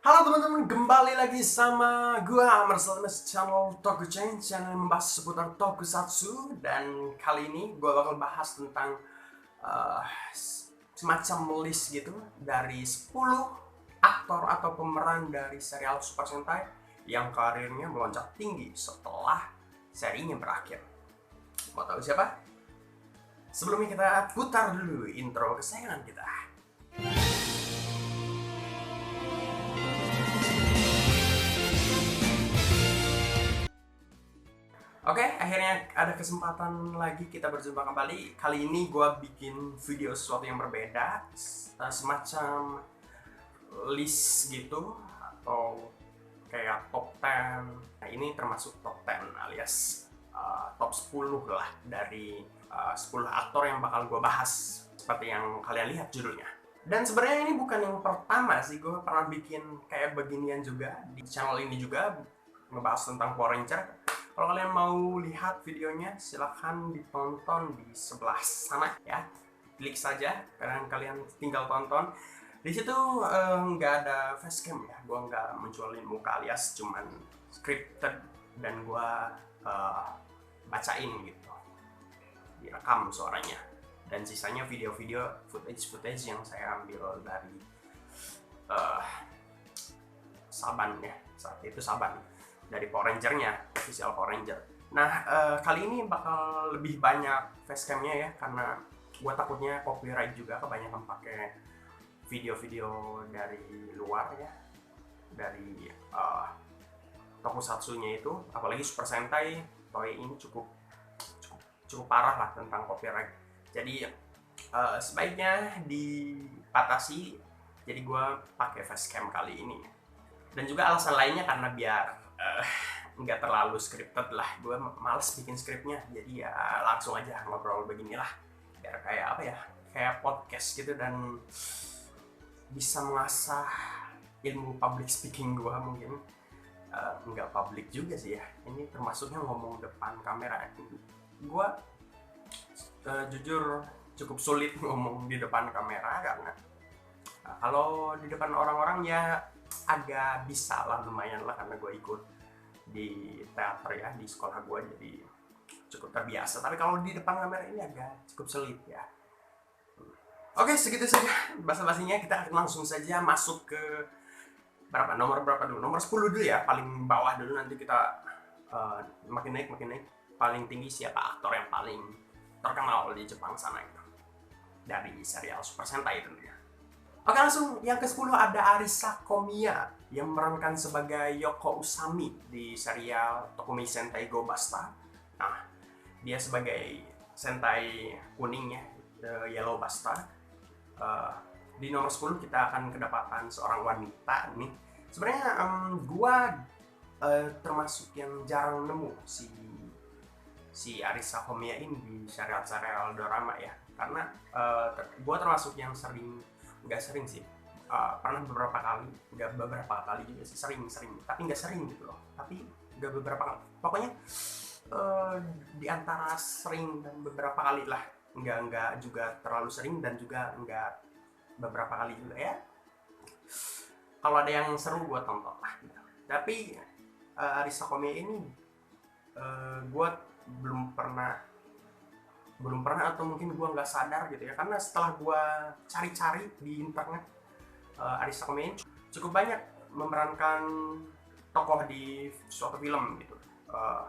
Halo teman-teman, kembali lagi sama gua Amar Salmas channel Tokuchain, channel yang membahas seputar Tokusatsu. Dan kali ini gua bakal bahas tentang eh, semacam list gitu dari 10 aktor atau pemeran dari serial Super Sentai yang karirnya melonjak tinggi setelah serinya berakhir. Mau tahu siapa? Sebelumnya kita putar dulu intro kesayangan kita. Oke, akhirnya ada kesempatan lagi kita berjumpa kembali. Kali ini gue bikin video sesuatu yang berbeda, semacam list gitu, atau kayak top 10. Nah, ini termasuk top 10 alias top 10 lah dari 10 aktor yang bakal gue bahas, seperti yang kalian lihat judulnya. Dan sebenarnya ini bukan yang pertama sih, gue pernah bikin kayak beginian juga di channel ini juga, ngebahas tentang Power Ranger. Kalau kalian mau lihat videonya, silahkan ditonton di sebelah sana ya. Klik saja, kalian tinggal tonton. Di situ nggak ada facecam ya, gue nggak menjualin muka alias cuman scripted dan gue bacain gitu, direkam suaranya. Dan sisanya video-video footage yang saya ambil dari Saban ya, saat itu Saban, dari Power Ranger-nya, official Power Ranger. Nah, kali ini bakal lebih banyak facecam-nya ya, karena gue takutnya copyright juga, kebanyakan pakai video-video dari luar ya, dari tokusatsunya itu, apalagi Super Sentai, Toei ini cukup parah lah tentang copyright. Jadi sebaiknya dipatasi, jadi gue pakai facecam kali ini. Dan juga alasan lainnya karena biar nggak terlalu scripted lah, gue males bikin skripnya, jadi ya langsung aja ngobrol beginilah, biar kayak apa ya, kayak podcast gitu, dan bisa mengasah ilmu public speaking gue mungkin. Nggak public juga sih ya, ini termasuknya ngomong depan kamera. Gue jujur cukup sulit ngomong di depan kamera, karena kalau di depan orang-orang ya agak bisa lah, lumayan lah, karena gue ikut di teater ya di sekolah gue, jadi cukup terbiasa. Tapi kalau di depan kamera ini agak cukup sulit ya. Oke, segitu saja basa-basinya, kita langsung saja masuk ke nomor berapa dulu, nomor 10 dulu ya, paling bawah dulu, nanti kita makin naik. Paling tinggi siapa aktor yang paling terkenal di Jepang sana itu, dari serial Super Sentai tentunya. Oke, langsung yang ke-10 ada Arisa Komiya yang memerankan sebagai Yoko Usami di serial Tokumi Sentai Go Basta. Nah, dia sebagai Sentai kuning ya, Yellow Basta. Di nomor 10 kita akan kedapatan seorang wanita nih. Sebenarnya gua termasuk yang jarang nemu si Arisa Komiya ini di serial dorama ya, karena gua termasuk yang nggak sering sih, pernah beberapa kali, nggak beberapa kali juga sih, sering tapi nggak sering gitu loh, tapi nggak beberapa kali, pokoknya di antara sering dan beberapa kali lah, nggak juga terlalu sering dan juga nggak beberapa kali juga ya. Kalau ada yang seru gue tonton lah gitu. Tapi Arisa Komiya ini gue belum pernah atau mungkin gue nggak sadar gitu ya, karena setelah gue cari-cari di internet, Arisa Komiya cukup banyak memerankan tokoh di suatu film gitu.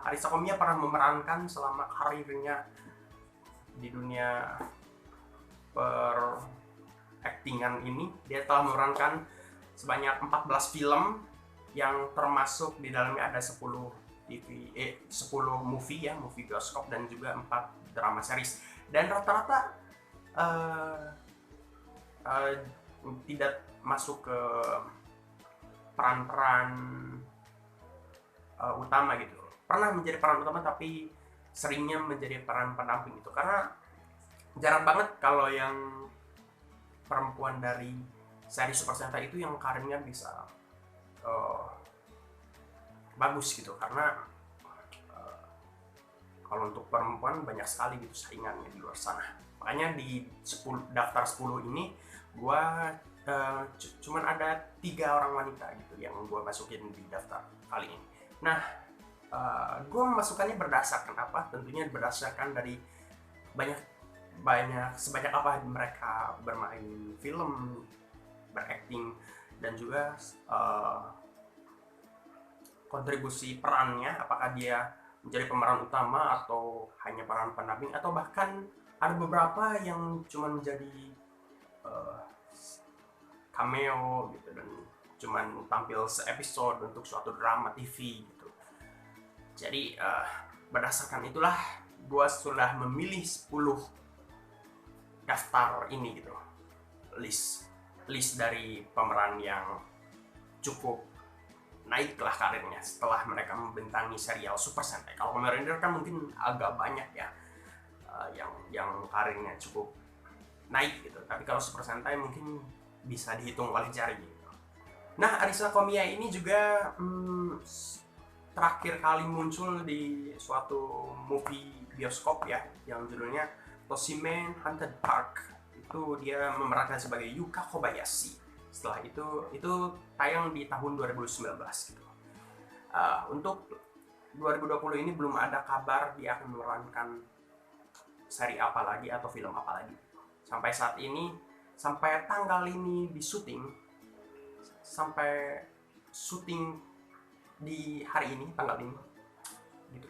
Arisa Komiya pernah memerankan selama karirnya di dunia actingan ini, dia telah memerankan sebanyak 14 film, yang termasuk di dalamnya ada 10 movie ya, movie bioskop, dan juga 4 drama series. Dan rata-rata tidak masuk ke peran-peran utama gitu. Pernah menjadi peran utama, tapi seringnya menjadi peran pendamping gitu, karena jarang banget kalau yang perempuan dari seri Super Sentai itu yang karirnya bisa bagus gitu, karena kalau untuk perempuan banyak sekali gitu saingannya di luar sana. Makanya di daftar 10 ini gue cuman ada 3 orang wanita gitu yang gue masukin di daftar kali ini. Nah, gue memasukkannya berdasarkan apa? Tentunya berdasarkan dari sebanyak apa mereka bermain film, berakting, dan juga kontribusi perannya, apakah dia menjadi pemeran utama atau hanya peran pendamping, atau bahkan ada beberapa yang cuma menjadi cameo gitu dan cuman tampil se-episode untuk suatu drama TV gitu. Jadi berdasarkan itulah gue sudah memilih 10 daftar ini gitu, list dari pemeran yang cukup naiklah karirnya setelah mereka membintangi serial Super Sentai. Kalau Kamen Rider kan mungkin agak banyak ya yang karirnya cukup naik gitu, tapi kalau Super Sentai mungkin bisa dihitung oleh jari gitu. Nah, Arisa Komiya ini juga terakhir kali muncul di suatu movie bioskop ya, yang judulnya Toshimen Haunted Park. Itu dia memerankan sebagai Yuka Kobayashi. Setelah itu tayang di tahun 2019 gitu. Untuk 2020 ini belum ada kabar dia akan memerankan seri apa lagi atau film apa lagi. Sampai saat ini, sampai tanggal ini di syuting, sampai syuting di hari ini, tanggal ini gitu,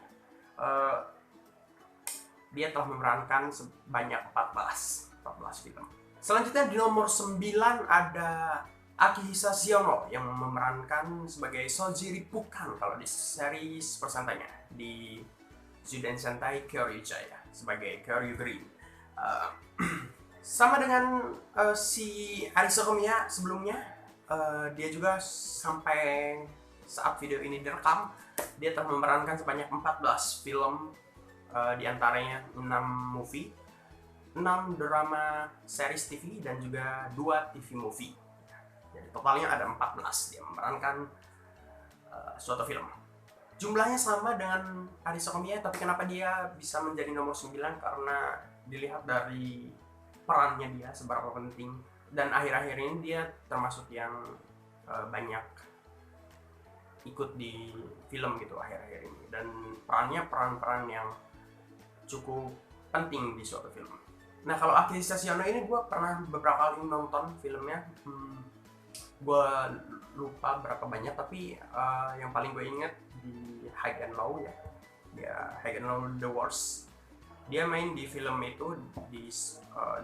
dia telah memerankan sebanyak 14 film. Selanjutnya di nomor 9 ada Akihisa Shiono yang memerankan sebagai Soji Rippukan kalau di seri Super Sentai-nya, di Zuden Sentai Kyoryuja ya, sebagai Kyoryu Green. Sama dengan si Arisa Komiya sebelumnya, dia juga sampai saat video ini direkam, dia telah memerankan sebanyak 14 film, diantaranya 6 movie, 6 drama series TV, dan juga 2 TV movie. Jadi totalnya ada 14 dia memerankan suatu film. Jumlahnya sama dengan Arisa Komiya, tapi kenapa dia bisa menjadi nomor 9? Karena dilihat dari perannya dia seberapa penting, dan akhir-akhir ini dia termasuk yang banyak ikut di film gitu akhir-akhir ini, dan peran-peran yang cukup penting di suatu film. Nah, kalau Akihisa Shiono ini gue pernah beberapa kali nonton filmnya, gue lupa berapa banyak, tapi yang paling gue inget di High and Low ya, High and Low The Wars. Dia main di film itu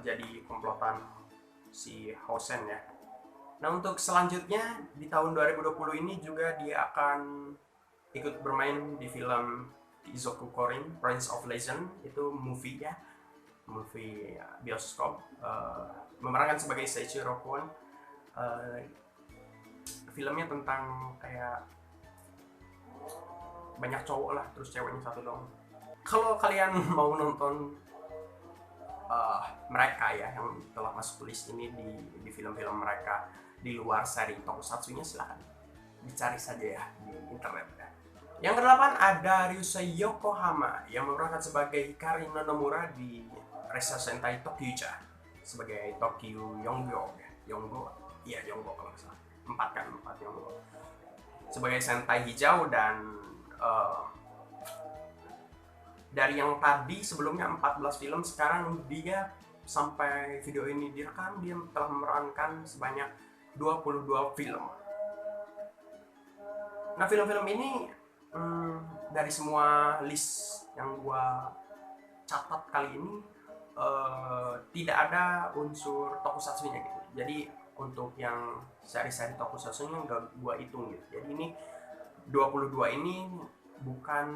jadi komplotan si Hosen ya. Nah, untuk selanjutnya di tahun 2020 ini juga dia akan ikut bermain di film Izoku Korin Prince of Legend. Itu movie ya, movie bioskop, memerankan sebagai Seiichiro Kwon. Filmnya tentang kayak banyak cowok lah, terus ceweknya satu doang. Kalau kalian mau nonton mereka ya yang telah masuk list ini di film-film mereka di luar seri tokusatsunya, silahkan dicari saja ya di internet ya. Yang ke-8 ada Ryusei Yokohama yang memerankan sebagai Hikari no Nomura di Resa Sentai Tokyuja sebagai Tokyo Yonggo kalau nggak salah, 4 Yonggo sebagai Sentai hijau. Dan dari yang tadi sebelumnya 14 film, sekarang dia sampai video ini direkam dia telah memerankan sebanyak 22 film. Nah, film-film ini dari semua list yang gua catat kali ini tidak ada unsur tokusatsunya gitu. Jadi untuk yang seri-seri tokusatsunya nggak gua hitung gitu. Jadi ini 22 ini bukan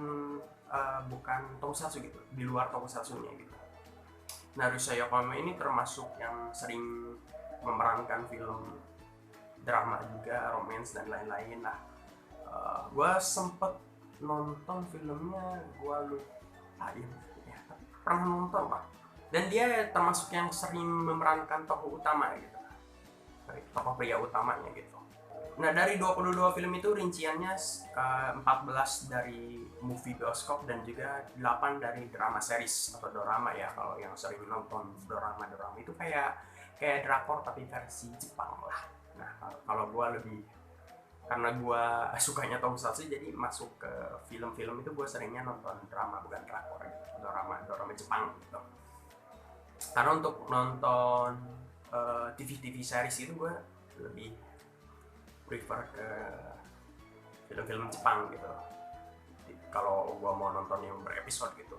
tokusatsu gitu, di luar tokusatsunya gitu. Nah, Ryusei Yokohama ini termasuk yang sering memerankan film drama juga, romance dan lain-lain lah. Gue sempet nonton filmnya, gue lupa ya, pernah nonton lah. Dan dia termasuk yang sering memerankan tokoh utama gitu, tokoh pria utamanya gitu. Nah, dari 22 film itu rinciannya 14 dari movie bioskop dan juga 8 dari drama series atau dorama ya. Kalau yang sering nonton dorama itu kayak kayak drakor tapi versi Jepang lah. Nah kalau gue lebih, karena gue sukanya tokusatsu, jadi masuk ke film-film itu gue seringnya nonton drama, bukan drakor, drama Jepang gitu. Karena untuk nonton TV series itu gue lebih prefer ke film-film Jepang gitu kalau gue mau nonton yang berepisode gitu.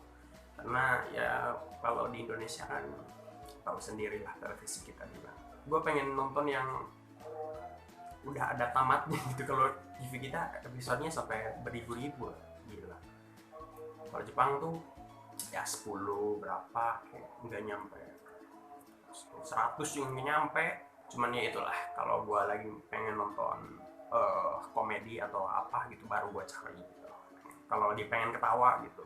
Karena ya kalau di Indonesia kan tahu sendiri lah televisi kita juga, gue pengen nonton yang udah ada tamatnya gitu. Kalau TV kita episodenya sampai beribu-ribu, gila. Kalau Jepang tuh ya 10 berapa, kayak nggak nyampe 100 juga nggak nyampe. Cuman ya itulah, kalau gue lagi pengen nonton komedi atau apa gitu baru gue cari gitu. Kalau dia pengen ketawa gitu,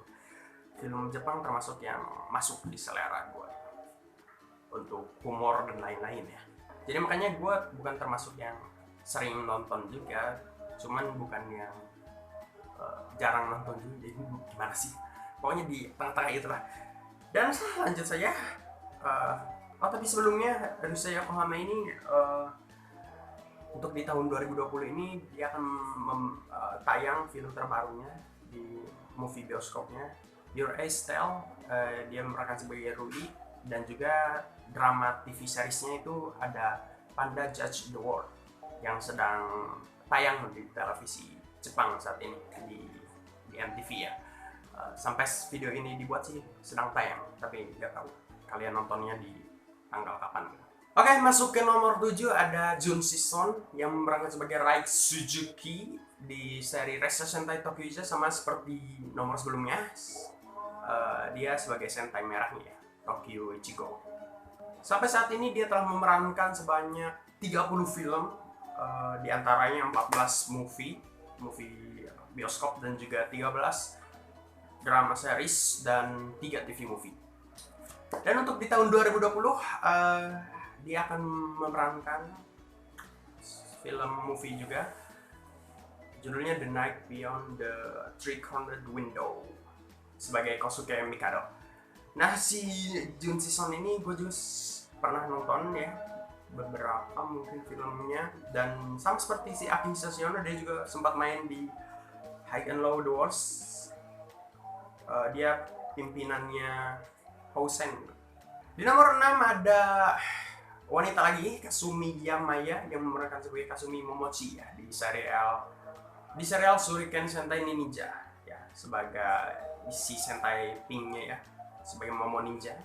film Jepang termasuk yang masuk di selera gue untuk humor dan lain-lain ya. Jadi makanya gue bukan termasuk yang sering nonton juga, cuman bukan yang jarang nonton juga. Jadi gimana sih, pokoknya di tengah-tengah itulah. Dan lanjut saja, tapi sebelumnya Rusaya Yokohama ini untuk di tahun 2020 ini dia akan tayang film terbarunya di movie bioskopnya, Your Ace Tale. Dia memerankan sebagai Rudy, dan juga drama TV seriesnya itu ada Panda Judge the World yang sedang tayang di televisi Jepang saat ini di MTV ya. Sampai video ini dibuat sih sedang tayang, tapi nggak tahu kalian nontonnya di tanggal kapan gitu. Oke, masuk ke nomor 7 ada Jun Si-son yang memerankan sebagai Rai Suzuki di seri Ressa Sentai Tokyo Iza. Sama seperti nomor sebelumnya, dia sebagai Sentai merahnya ya, Tokyo Ichigo. Sampai saat ini dia telah memerankan sebanyak 30 film, di antaranya 14 movie bioskop dan juga 13 drama series dan 3 TV movie. Dan untuk di tahun 2020 dia akan memerankan film movie juga, judulnya The Night Beyond the 300 Window sebagai Kosuke Mikado. Nah, si Jun Si-son ini gue juga pernah nonton ya beberapa mungkin filmnya, dan sama seperti si Aki Sasyono, dia juga sempat main di High and Low The Wars. Dia pimpinannya Hosen. Di nomor 6 ada wanita lagi, Kasumi Yamaya yang memerankan sebagai Kasumi Momochi ya di serial Shuriken Sentai Ninja ya, sebagai si Sentai Pink-nya ya, sebagai Momo Ninja.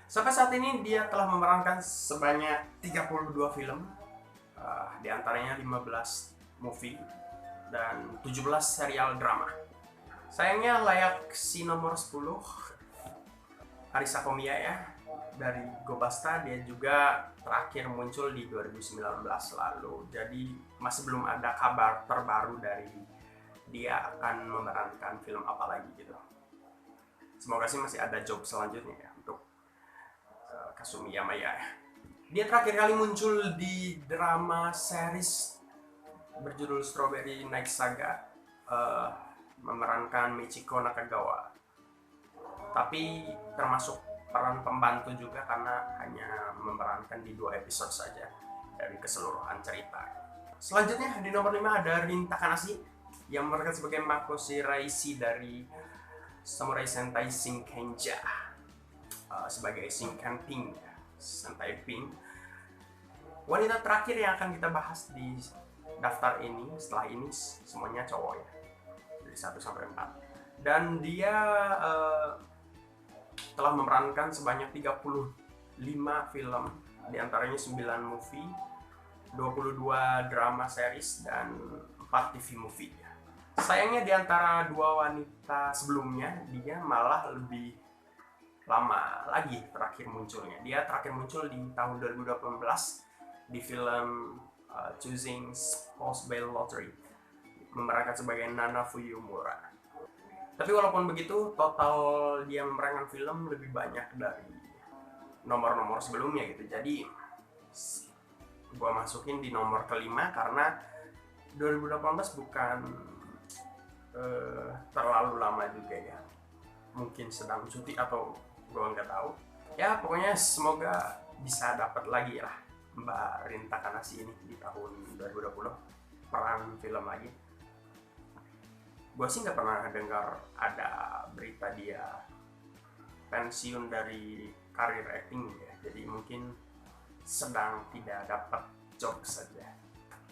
Sampai saat ini dia telah memerankan sebanyak 32 film, di antaranya 15 movie dan 17 serial drama. Sayangnya layak si nomor 10 Arisa Komiya ya dari Gobasta. Dia juga terakhir muncul di 2019 lalu, jadi masih belum ada kabar terbaru dari dia akan memerankan film apa lagi gitu. Semoga sih masih ada job selanjutnya ya untuk Kasumi Yamaya. Dia terakhir kali muncul di drama series berjudul Strawberry Night Saga, memerankan Michiko Nakagawa, tapi termasuk peran pembantu juga karena hanya memerankan di 2 episode saja dari keseluruhan cerita. Selanjutnya di nomor 5 ada Rin Takanashi yang memerankan sebagai Makoshi Raishi dari Samurai Sentai Shinkenja, sebagai Shinken Pink, Sentai Pink. Wanita terakhir yang akan kita bahas di daftar ini, setelah ini semuanya cowok ya, dari 1 sampai 4. Dan dia telah memerankan sebanyak 35 film, diantaranya 9 movie, 22 drama series, dan 4 TV movie. Sayangnya di antara 2 wanita sebelumnya, dia malah lebih lama lagi terakhir munculnya. Dia terakhir muncul di tahun 2018 di film Choosing Spouse by Lottery, memerankan sebagai Nana Fuyumura. Tapi walaupun begitu, total dia memerankan film lebih banyak dari nomor-nomor sebelumnya gitu. Jadi gua masukin di nomor kelima karena 2018 bukan terlalu lama juga ya. Mungkin sedang cuti atau gua nggak tahu. Ya pokoknya semoga bisa dapat lagi lah Mbak Rin Takanashi ini di tahun 2020 peran film lagi. Gue sih nggak pernah dengar ada berita dia pensiun dari karir acting ya, jadi mungkin sedang tidak dapat job saja.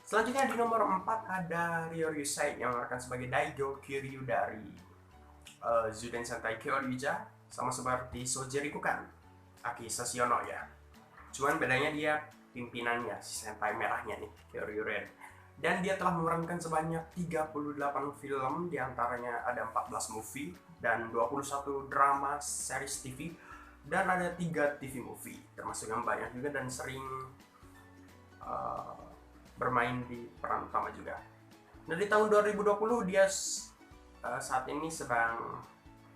Selanjutnya di nomor 4 ada Ryo Ryusei yang memerankan sebagai Daigo Kiryu dari Zuden Sentai Kyoryuja, sama seperti Soji Rikukan Aki Sasyono ya. Cuman bedanya dia pimpinannya, si sentai merahnya nih, Kyoryuren. Dan dia telah memerankan sebanyak 38 film, diantaranya ada 14 movie dan 21 drama series TV, dan ada 3 TV movie, termasuk yang banyak juga dan sering bermain di peran utama juga. Nah di tahun 2020 dia saat ini sedang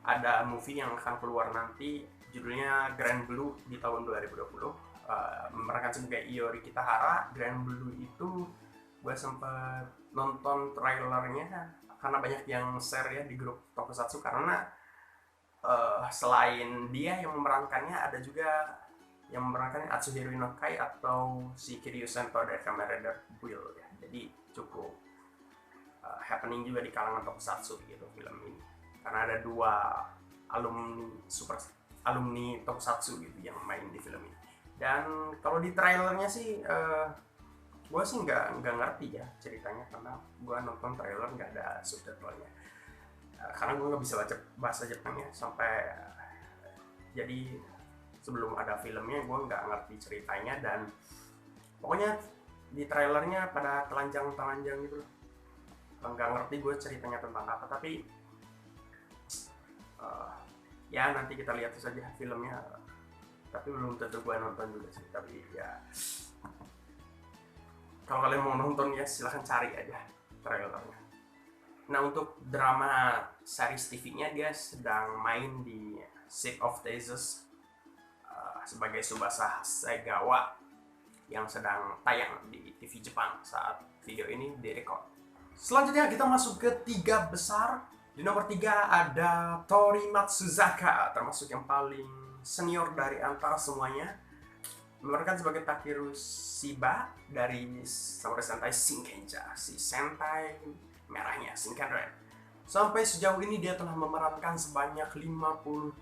ada movie yang akan keluar nanti, judulnya Grand Blue di tahun 2020. Memerankan sebagai Iori Kitahara. Grand Blue itu gue sempet nonton trailernya karena banyak yang share ya di grup Tokusatsu, karena selain dia yang memerankannya ada juga yang memerankannya Atsuhiro Inokai atau si Kiryu Sento dari Kamen Rider Build ya. Jadi cukup happening juga di kalangan Tokusatsu gitu film ini, karena ada 2 alumni Tokusatsu gitu yang main di film ini. Dan kalau di trailernya sih gue sih nggak ngerti ya ceritanya, karena gue nonton trailer nggak ada subtitlenya, karena gue nggak bisa baca bahasa Jepangnya sampai jadi sebelum ada filmnya gue nggak ngerti ceritanya. Dan pokoknya di trailernya pada telanjang gitu loh, nggak ngerti gue ceritanya tentang apa. Tapi ya nanti kita lihat saja filmnya, tapi belum tentu gue nonton juga sih. Tapi ya kalau kalian mau nonton ya silahkan cari aja trailernya. Nah untuk drama series TV-nya dia sedang main di Ship of Theseus sebagai Tsubasa Hasegawa yang sedang tayang di TV Jepang saat video ini direkod. Selanjutnya kita masuk ke 3 besar. Di nomor 3 ada Tori Matsuzaka, termasuk yang paling senior dari antara semuanya, memerankan sebagai Takeru Shiba dari Samurai Sentai Shinkenger, si sentai merahnya Shinkenren. Sampai sejauh ini dia telah memerankan sebanyak 57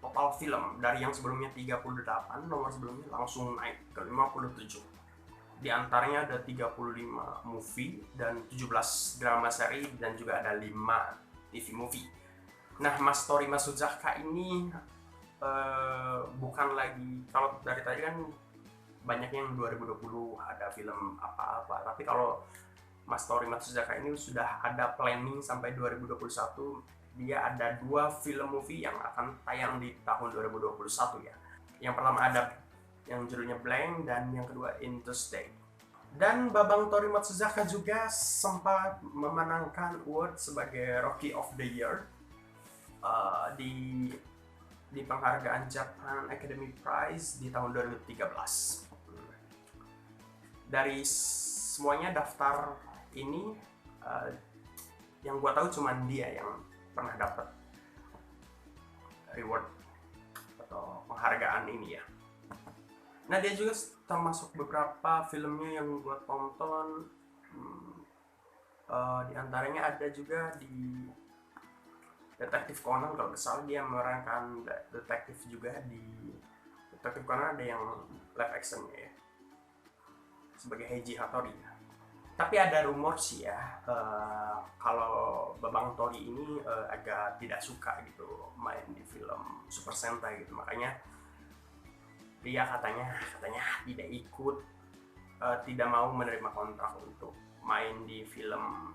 total film, dari yang sebelumnya 38, nomor sebelumnya langsung naik ke 57. Di antaranya ada 35 movie dan 17 drama seri dan juga ada 5 TV movie. Nah, Mas Tori Matsuzaka ini bukan lagi, kalau dari tadi kan banyak yang 2020 ada film apa-apa, tapi kalau Mas Tori Matsuzaka ini sudah ada planning sampai 2021. Dia ada 2 film movie yang akan tayang di tahun 2021 ya. Yang pertama ada yang judulnya Blank, dan yang kedua Into State. Dan Babang Tori Matsuzaka juga sempat memenangkan award sebagai Rookie of the Year di penghargaan Japan Academy Prize di tahun 2013. Dari semuanya daftar ini yang gua tahu cuman dia yang pernah dapat reward atau penghargaan ini ya. Nah dia juga termasuk beberapa filmnya yang gue tonton, di antaranya ada juga di Detektif Conan, kalau nggak salah dia memerankan detektif juga di Detektif Conan, ada yang live actionnya ya sebagai Heiji Hattori. Tapi ada rumor sih ya, kalau Babang Tori ini agak tidak suka gitu main di film Super Sentai gitu, makanya dia katanya tidak ikut, tidak mau menerima kontrak untuk main di film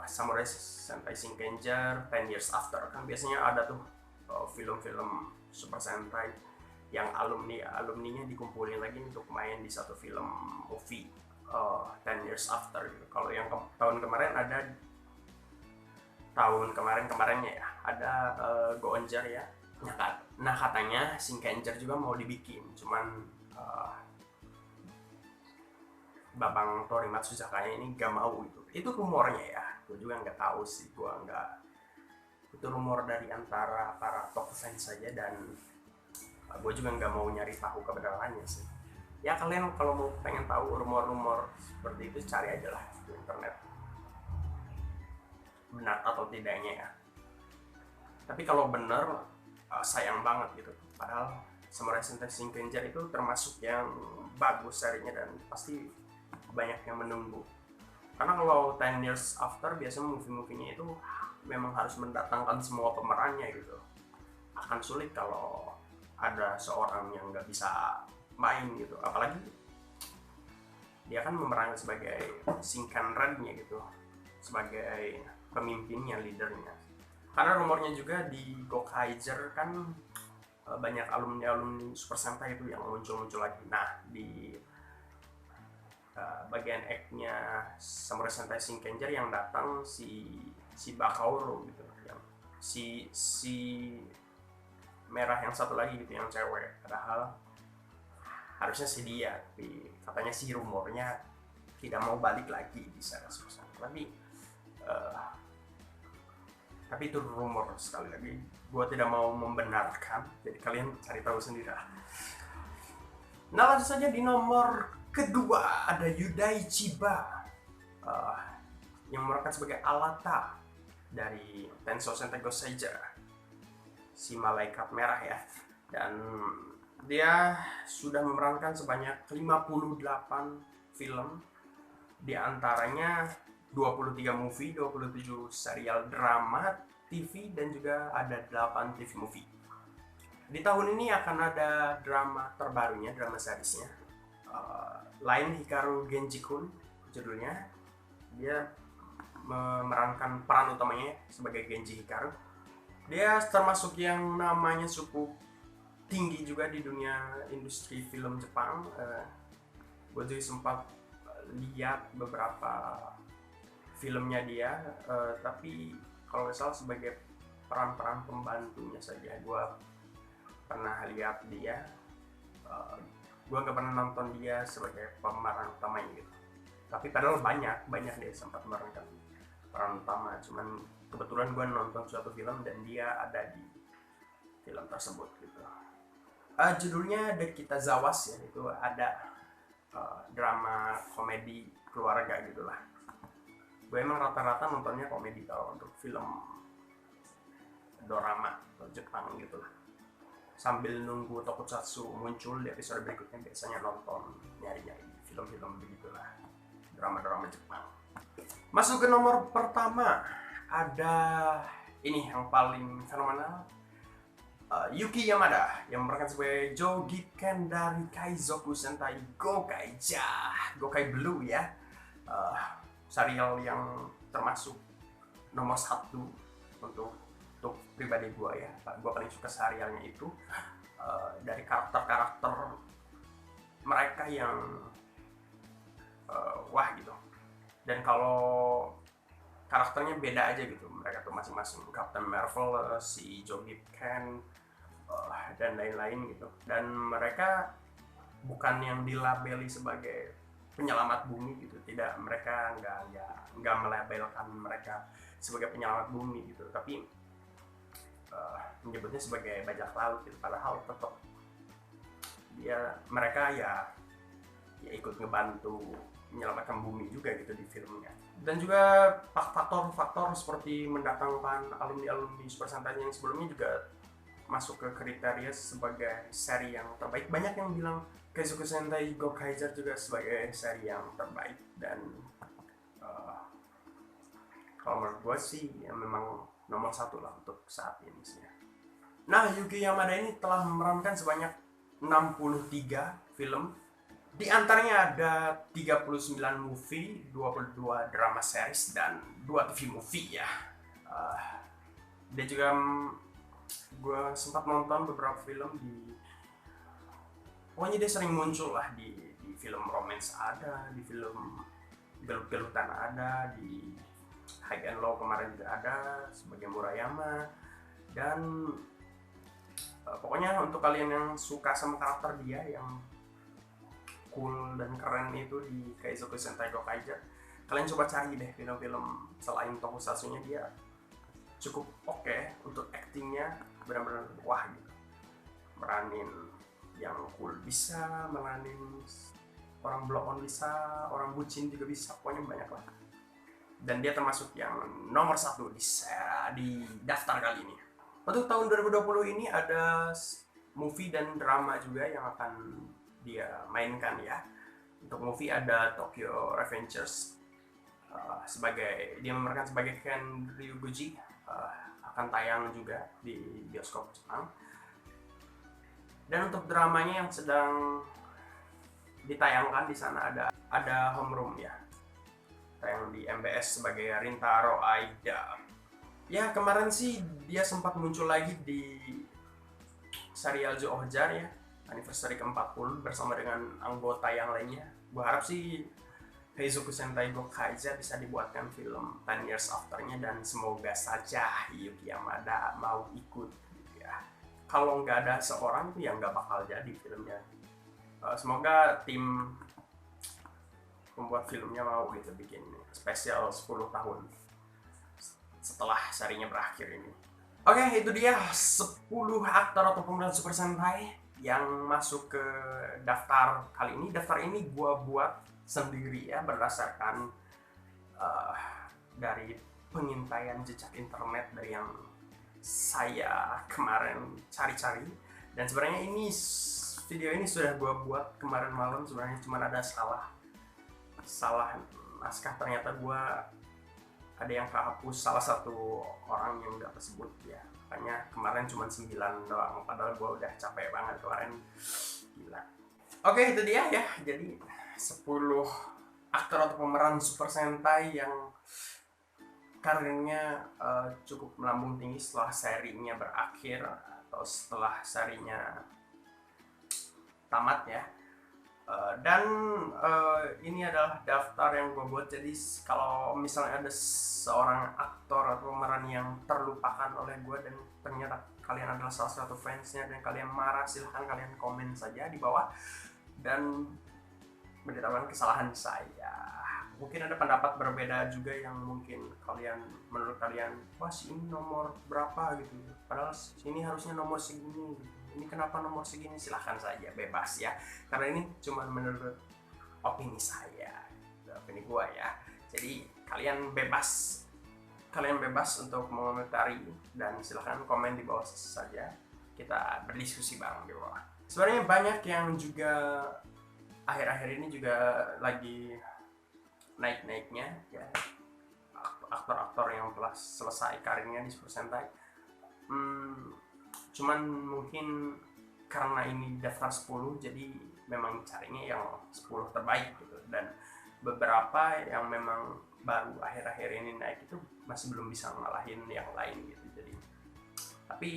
Samurai Sentai Shinkenger 10 Years After. Kan biasanya ada tuh film-film Super Sentai yang alumninya dikumpulin lagi untuk main di satu film movie 10 Years After gitu. Kalau yang tahun kemarinnya ya ada Go-Onger ya. Nah katanya Shinkenger juga mau dibikin, cuman Babang Tori Matsuzaka ini gak mau gitu. Itu rumornya ya, gue juga nggak tahu sih, itu rumor dari antara para top fans saja. Dan Gue juga nggak mau nyari tahu kebenarannya sih. Ya kalian kalau mau pengen tahu rumor-rumor seperti itu cari aja lah di internet, benar atau tidaknya ya. Tapi kalau benar sayang banget gitu, padahal Samurai Sentai Shinkenger itu termasuk yang bagus serinya dan pasti banyak yang menunggu. Karena kalau 10 years after biasanya movie-movie-nya itu memang harus mendatangkan semua pemerannya gitu. Akan sulit kalau ada seorang yang nggak bisa main gitu, apalagi dia kan memerankan sebagai Shinkanren-nya gitu, sebagai pemimpinnya, leadernya. Karena rumornya juga di Gokaiger kan banyak alumni Super Sentai itu yang muncul lagi. Nah di bagian act-nya Samurai Sentai Shinkenger yang datang si Bakauro gitu, yang si merah yang satu lagi gitu yang cewek, padahal harusnya si dia, tapi katanya si rumornya tidak mau balik lagi di Saga Super Sentai. Tapi itu rumor, sekali lagi gue tidak mau membenarkan, jadi kalian cari tahu sendiri lah. Nah langsung saja di nomor kedua ada Yudai Chiba yang merupakan sebagai Alata dari Tensou Sentai Goseiger, si malaikat merah ya. Dan dia sudah memerankan sebanyak 58 film, di antaranya 23 movie, 27 serial drama TV, dan juga ada 8 TV movie. Di tahun ini akan ada drama terbarunya, drama seriesnya, Line Hikaru Genji-kun judulnya. Dia memerankan peran utamanya sebagai Genji Hikaru. Dia termasuk yang namanya cukup tinggi juga di dunia industri film Jepang. Gue juga sempat lihat beberapa filmnya dia, tapi kalau nggak salah sebagai peran-peran pembantunya saja gue pernah lihat dia. Gue nggak pernah nonton dia sebagai pemeran utamanya gitu. Tapi padahal banyak dia sempat memerankan peran utama, cuman kebetulan gue nonton suatu film dan dia ada di film tersebut gitu. Judulnya Dekita Zawas ya, itu ada drama komedi keluarga gitulah. Gue emang rata-rata nontonnya komedi kalau untuk film dorama atau Jepang gitulah. Sambil nunggu tokusatsu muncul di episode berikutnya, biasanya nonton nyari-nyari film-film begitulah, drama-drama Jepang. Masuk ke nomor pertama, ada ini yang paling fenomenal, Yuki Yamada yang merupakan sebagai Jogiken dari Kaizoku Sentai Gokai Blue ya. Serial yang termasuk nomor 1 untuk pribadi gue ya. Gue paling suka serialnya itu dari karakter-karakter mereka yang wah gitu. Dan kalau karakternya beda aja gitu, mereka tuh masing-masing, Captain Marvel, si Jogiken, dan lain-lain gitu. Dan mereka bukan yang dilabeli sebagai penyelamat bumi gitu, tidak, mereka nggak melabelkan mereka sebagai penyelamat bumi gitu, tapi menyebutnya sebagai bajak laut gitu. Padahal tetap mereka ya ikut ngebantu menyelamatkan bumi juga gitu di filmnya. Dan juga faktor-faktor seperti mendatangkan alumni Super Sentai yang sebelumnya juga masuk ke kriteria sebagai seri yang terbaik. Banyak yang bilang Kaizoku Sentai Gokaiger juga sebagai seri yang terbaik, dan kalau menurut gue sih ya memang nomor 1 lah untuk saat ini sih ya. Nah, Yuki Yamada ini telah memerankan sebanyak 63 film. Di antaranya ada 39 movie, 22 drama series, dan 2 TV movie ya. Dia juga, gue sempat nonton beberapa film pokoknya dia sering muncul lah di film romance ada, di film gelut-gelutan ada, di High and Low kemarin juga ada sebagai Murayama. Dan pokoknya untuk kalian yang suka sama karakter dia yang cool dan keren itu di Kaizoku Sentai Gokaiger, kalian coba cari deh film-film selain tokusatsunya. Dia cukup oke untuk actingnya, benar-benar wah gitu. meranin yang cool bisa, meranin orang blow on bisa, orang bucin juga bisa, pokoknya banyak lah. Dan dia termasuk yang nomor 1 di daftar kali ini. Untuk tahun 2020 ini ada movie dan drama juga yang akan dia mainkan ya. Untuk movie ada Tokyo Revengers, sebagai dia memerankan sebagai Ken Ryuguchi, akan tayang juga di bioskop Jepang. Dan untuk dramanya yang sedang ditayangkan di sana ada Homeroom ya, tayang di MBS sebagai Rintaro Aida. Ya kemarin sih dia sempat muncul lagi di serial Zyuohger ya, anniversary ke-40 bersama dengan anggota yang lainnya. Gue harap sih Heizoku Sentai Gokaiza bisa dibuatkan film 10 Years After-nya, dan semoga saja Yuki Yamada mau ikut gitu ya. Kalau nggak ada seorang tuh ya nggak bakal jadi filmnya. Semoga tim pembuat filmnya mau gitu bikin spesial 10 tahun setelah serinya berakhir ini. Oke, itu dia 10 aktor atau pemeran Super Sentai yang masuk ke daftar kali ini. Daftar ini gue buat sendiri ya, berdasarkan dari pengintaian jejak internet dari yang saya kemarin cari-cari. Dan sebenarnya video ini sudah gue buat kemarin malam, sebenarnya cuma ada salah naskah. Ternyata gue ada yang kehapus salah satu orang yang gak tersebut ya, makanya kemarin cuma 9 doang, padahal gue udah capek banget kemarin, gila. Oke, itu dia ya, jadi 10 aktor atau pemeran Super Sentai yang karirnya cukup melambung tinggi setelah serinya berakhir atau setelah serinya tamat ya. Dan ini adalah daftar yang gue buat, jadi kalau misalnya ada seorang aktor atau pemeran yang terlupakan oleh gue dan ternyata kalian adalah salah satu fansnya dan kalian marah, silahkan kalian komen saja di bawah dan memberitahukan kesalahan saya. Mungkin ada pendapat berbeda juga yang mungkin menurut kalian, wah ini nomor berapa gitu, padahal ini harusnya nomor segini gitu. Ini kenapa nomor segini, silahkan saja, bebas ya, karena ini cuma menurut opini saya, opini gua ya. Jadi kalian bebas untuk mengomentari dan silahkan komen di bawah saja, kita berdiskusi bareng di bawah. Sebenarnya banyak yang juga akhir-akhir ini juga lagi naik-naiknya ya, aktor-aktor yang telah selesai karirnya di Super Sentai. Cuman mungkin karena ini daftar 10, jadi memang carinya yang 10 terbaik gitu, dan beberapa yang memang baru akhir-akhir ini naik itu masih belum bisa ngalahin yang lain gitu. Jadi tapi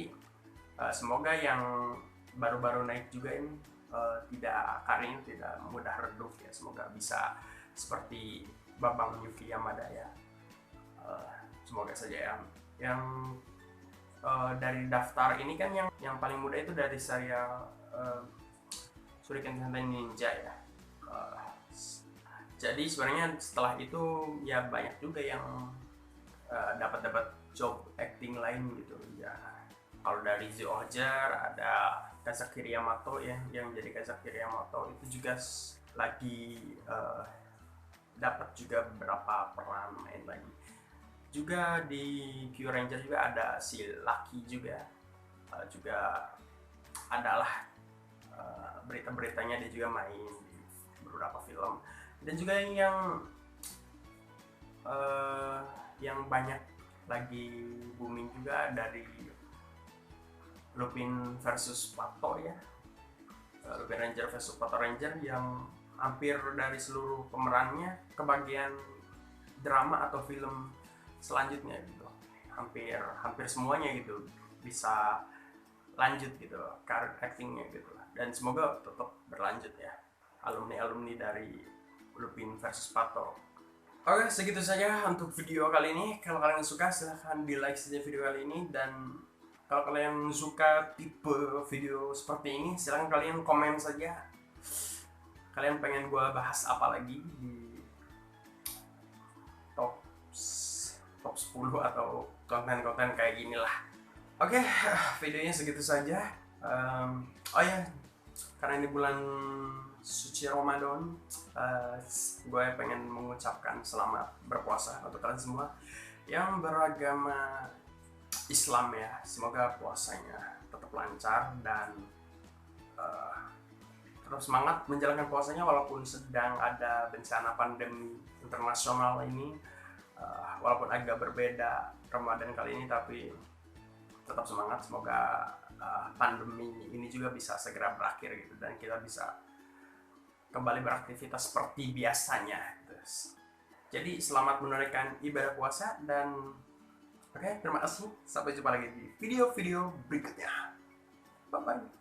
semoga yang baru-baru naik juga ini karirnya tidak mudah redup ya, semoga bisa seperti Babang Yuki Yamada ya. Semoga saja ya. Yang dari daftar ini kan yang paling muda itu dari serial Shuriken Sentai Ninja ya. Jadi sebenarnya setelah itu ya banyak juga yang dapat job acting lain gitu ya. Kalau dari Zyuohger ada Kazakiri Yamato ya, yang jadi Kazakiri Yamato itu juga lagi dapat juga beberapa peran main lagi. Juga di Q Ranger juga ada si Lucky juga adalah berita-beritanya, dia juga main di beberapa film. Dan juga yang banyak lagi booming juga dari Lupin versus Pato ya, Lupin Ranger versus Pato Ranger, yang hampir dari seluruh pemerannya ke bagian drama atau film selanjutnya gitu, hampir semuanya gitu bisa lanjut gitu karir actingnya gitu, dan semoga tetap berlanjut ya alumni dari Lupin versus Pato. Oke, segitu saja untuk video kali ini. Kalau kalian suka silahkan di like saja video kali ini, dan kalau kalian suka tipe video seperti ini silahkan kalian komen saja kalian pengen gue bahas apa lagi di top 10 atau konten-konten kayak gini lah. Oke, videonya segitu saja. Oh ya, karena ini bulan suci Ramadan, gue pengen mengucapkan selamat berpuasa untuk kalian semua yang beragama Islam ya. Semoga puasanya tetap lancar dan terus semangat menjalankan puasanya walaupun sedang ada bencana pandemi internasional ini. Walaupun agak berbeda Ramadan kali ini, tapi tetap semangat. Semoga pandemi ini juga bisa segera berakhir gitu dan kita bisa kembali beraktivitas seperti biasanya. Jadi selamat menunaikan ibadah puasa dan oke, terima kasih. Sampai jumpa lagi di video-video berikutnya. Bye bye.